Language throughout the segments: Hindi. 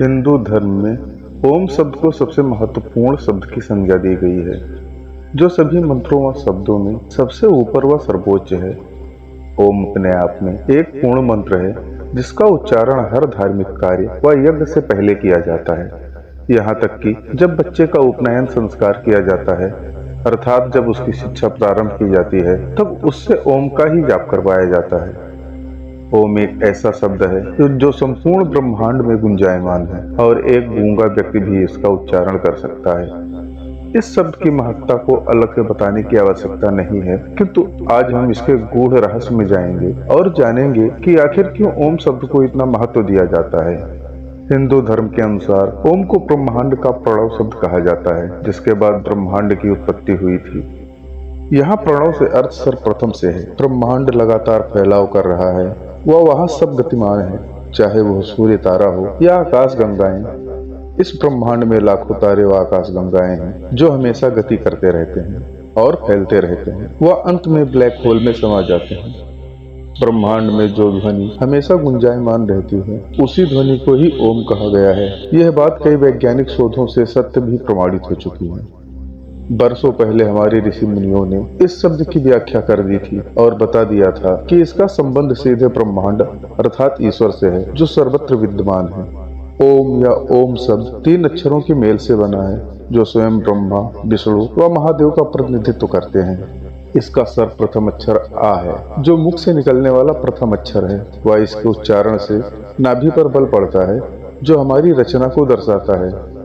हिंदू धर्म में ओम शब्द को सबसे महत्वपूर्ण शब्द की संज्ञा दी गई है, जो सभी मंत्रों व शब्दों में सबसे ऊपर व सर्वोच्च है। ओम अपने आप में एक पूर्ण मंत्र है, जिसका उच्चारण हर धार्मिक कार्य व यज्ञ से पहले किया जाता है। यहाँ तक कि जब बच्चे का उपनयन संस्कार किया जाता है, अर्थात जब उसकी शिक्षा प्रारंभ की जाती है, तब उससे ओम का ही जाप करवाया जाता है। ओम एक ऐसा शब्द है जो संपूर्ण ब्रह्मांड में गुंजायमान है और एक गूंगा व्यक्ति भी इसका उच्चारण कर सकता है। इस शब्द की महत्ता को अलग से बताने की आवश्यकता नहीं है, किंतु आज हम इसके गूढ़ रहस्य में जाएंगे और जानेंगे कि आखिर क्यों ओम शब्द को इतना महत्व दिया जाता है। हिंदू धर्म के अनुसार ओम को ब्रह्मांड का प्रणव शब्द कहा जाता है, जिसके बाद ब्रह्मांड की उत्पत्ति हुई थी। यहाँ प्रणव से अर्थ सर्वप्रथम से है। ब्रह्मांड लगातार फैलाव कर रहा है, वहाँ सब गतिमान है, चाहे वह सूर्य तारा हो या आकाश गंगाएं। इस ब्रह्मांड में लाखों तारे व आकाश गंगाएं हैं, जो हमेशा गति करते रहते हैं और फैलते रहते हैं। वह अंत में ब्लैक होल में समा जाते हैं। ब्रह्मांड में जो ध्वनि हमेशा गुंजायमान रहती है, उसी ध्वनि को ही ओम कहा गया है। यह बात कई वैज्ञानिक शोधों से सत्य भी प्रमाणित हो चुकी है। बरसों पहले हमारे ऋषि मुनियों ने इस शब्द की व्याख्या कर दी थी और बता दिया था कि इसका संबंध सीधे ब्रह्मांड अर्थात ईश्वर से है, जो सर्वत्र विद्यमान है। ओम या ओम शब्द 3 अक्षरों के मेल से बना है, जो स्वयं ब्रह्मा, विष्णु व महादेव का प्रतिनिधित्व करते हैं। इसका सर्वप्रथम अक्षर आ है, जो मुख से निकलने वाला प्रथम अक्षर है। वह इसके उच्चारण से नाभि पर बल पड़ता है, जो हमारी रचना को दर्शाता है।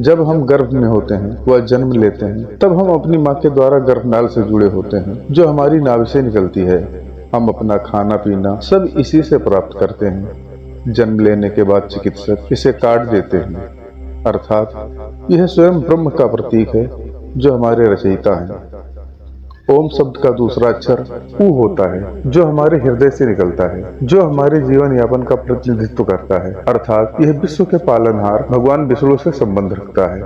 जब हम गर्भ में होते हैं व जन्म लेते हैं, तब हम अपनी माँ के द्वारा गर्भनाल से जुड़े होते हैं, जो हमारी नाभि से निकलती है। हम अपना खाना पीना सब इसी से प्राप्त करते हैं। जन्म लेने के बाद चिकित्सक इसे काट देते हैं, अर्थात यह स्वयं ब्रह्म का प्रतीक है, जो हमारे रचयिता हैं। ओम शब्द का दूसरा अक्षर उ होता है, जो हमारे हृदय से निकलता है, जो हमारे जीवन यापन का प्रतिनिधित्व करता है, अर्थात यह विश्व के पालनहार भगवान विष्णु से संबंध रखता है।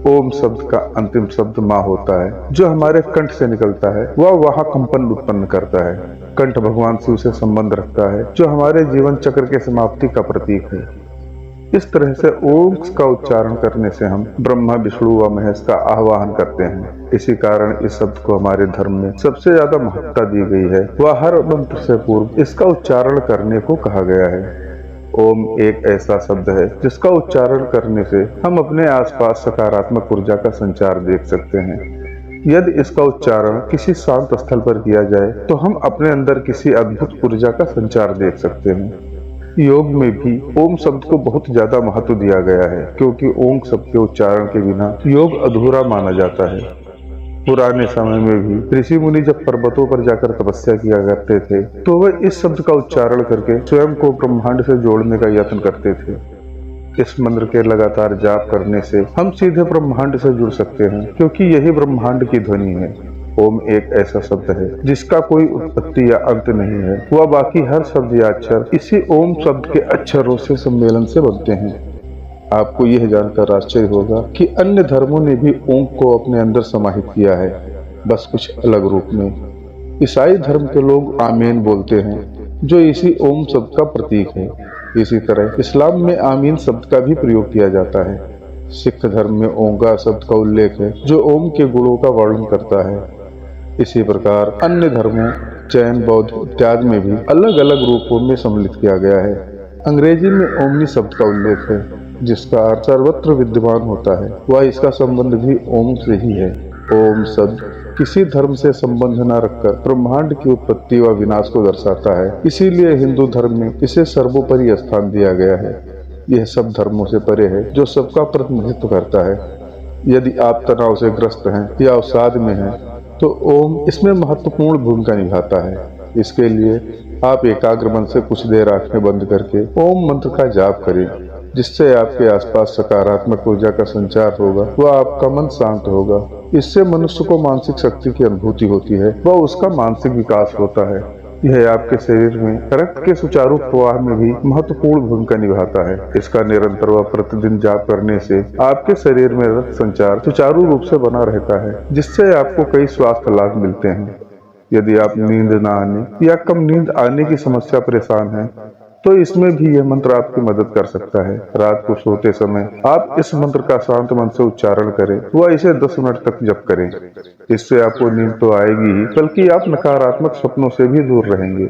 ओम शब्द का अंतिम शब्द माँ होता है, जो हमारे कंठ से निकलता है। वह वहाँ कंपन उत्पन्न करता है। कंठ भगवान शिव से संबंध रखता है, जो हमारे जीवन चक्र के समाप्ति का प्रतीक है। इस तरह से ओम का उच्चारण करने से हम ब्रह्मा, विष्णु व महेश का आह्वान करते हैं। इसी कारण इस शब्द को हमारे धर्म में सबसे ज्यादा महत्ता दी गई है। वह हर मंत्र से पूर्व इसका उच्चारण करने को कहा गया है। ओम एक ऐसा शब्द है, जिसका उच्चारण करने से हम अपने आसपास सकारात्मक ऊर्जा का संचार देख सकते हैं। यदि इसका उच्चारण किसी शांत स्थल पर किया जाए, तो हम अपने अंदर किसी अद्भुत ऊर्जा का संचार देख सकते हैं। योग में भी ओम शब्द को बहुत ज्यादा महत्व दिया गया है, क्योंकि ओम शब्द के उच्चारण के बिना योग अधूरा माना जाता है। पुराने समय में भी ऋषि मुनि जब पर्वतों पर जाकर तपस्या किया करते थे, तो वे इस शब्द का उच्चारण करके स्वयं को ब्रह्मांड से जोड़ने का यत्न करते थे। इस मंत्र के लगातार जाप करने से हम सीधे ब्रह्मांड से जुड़ सकते हैं, क्योंकि यही ब्रह्मांड की ध्वनि है। ओम एक ऐसा शब्द है, जिसका कोई उत्पत्ति या अंत नहीं है। वह बाकी हर शब्द या अक्षर इसी ओम शब्द के अक्षरों से सम्मेलन से बनते हैं। आपको यह जानकर आश्चर्य होगा कि अन्य धर्मों ने भी ओम को अपने अंदर समाहित किया है, बस कुछ अलग रूप में। ईसाई धर्म के लोग आमीन बोलते हैं, जो इसी ओम शब्द का प्रतीक है। इसी तरह इस्लाम में आमीन शब्द का भी प्रयोग किया जाता है। सिख धर्म में ओंकार शब्द का उल्लेख है, जो ओम के गुणों का वर्णन करता है। इसी प्रकार अन्य धर्मों जैन, बौद्ध इत्यादि में भी अलग अलग रूपों में सम्मिलित किया गया है। अंग्रेजी में ओमनी शब्द का उल्लेख है, जिसका अर्थ सर्वत्र विद्यमान होता है। वह इसका संबंध भी ओम से ही है। ओम शब्द किसी धर्म से संबंध न रखकर ब्रह्मांड की उत्पत्ति व विनाश को दर्शाता है। इसीलिए हिंदू धर्म में इसे सर्वोपरि स्थान दिया गया है। यह सब धर्मों से परे है, जो सबका प्रतिनिधित्व करता है। यदि आप तनाव से ग्रस्त हैं या अवसाद में हैं, तो ओम इसमें महत्वपूर्ण भूमिका निभाता है। इसके लिए आप एकाग्र मन से कुछ देर आंखें बंद करके ओम मंत्र का जाप करें, जिससे आपके आसपास सकारात्मक ऊर्जा का संचार होगा व आपका मन शांत होगा। इससे मनुष्य को मानसिक शक्ति की अनुभूति होती है व उसका मानसिक विकास होता है। यह आपके शरीर में रक्त के सुचारू प्रवाह में भी महत्वपूर्ण भूमिका निभाता है। इसका निरंतर व प्रतिदिन जाप करने से आपके शरीर में रक्त संचार सुचारू रूप से बना रहता है, जिससे आपको कई स्वास्थ्य लाभ मिलते हैं। यदि आप नींद न आने या कम नींद आने की समस्या परेशान हैं, तो इसमें भी यह मंत्र आपकी मदद कर सकता है। रात को सोते समय आप इस मंत्र का शांत मन से उच्चारण करें व इसे 10 मिनट तक जप करें। इससे आपको नींद तो आएगी ही, बल्कि आप नकारात्मक सपनों से भी दूर रहेंगे।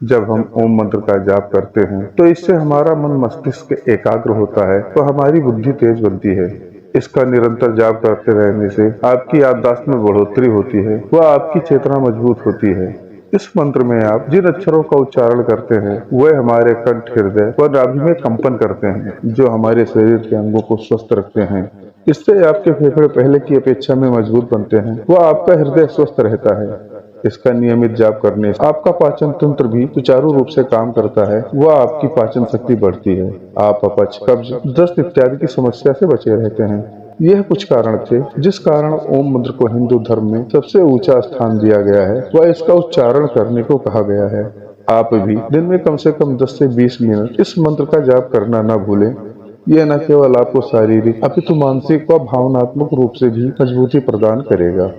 जब हम ओम मंत्र का जाप करते हैं तो इससे हमारा मन मस्तिष्क एकाग्र होता है, तो हमारी बुद्धि तेज बनती है। इसका निरंतर जाप करते रहने से आपकी याददाश्त में बढ़ोतरी होती है व आपकी चेतना मजबूत होती है। इस मंत्र में आप जिन अक्षरों का उच्चारण करते हैं वह हमारे कंठ, हृदय व नाभि में कंपन करते हैं, जो हमारे शरीर के अंगों को स्वस्थ रखते हैं। इससे आपके फेफड़े पहले की अपेक्षा में मजबूत बनते हैं व आपका हृदय स्वस्थ रहता है। इसका नियमित जाप करने से आपका पाचन तंत्र भी सुचारू रूप से काम करता है व आपकी पाचन शक्ति बढ़ती है। आप अपच, कब्ज, दस्त इत्यादि की समस्या से बचे रहते हैं। यह कुछ कारण थे जिस कारण ओम मंत्र को हिंदू धर्म में सबसे ऊंचा स्थान दिया गया है व इसका उच्चारण करने को कहा गया है। आप भी दिन में कम से कम 10 से 20 मिनट इस मंत्र का जाप करना न भूलें। यह न केवल आपको शारीरिक अपितु मानसिक व भावनात्मक रूप से भी मजबूती प्रदान करेगा।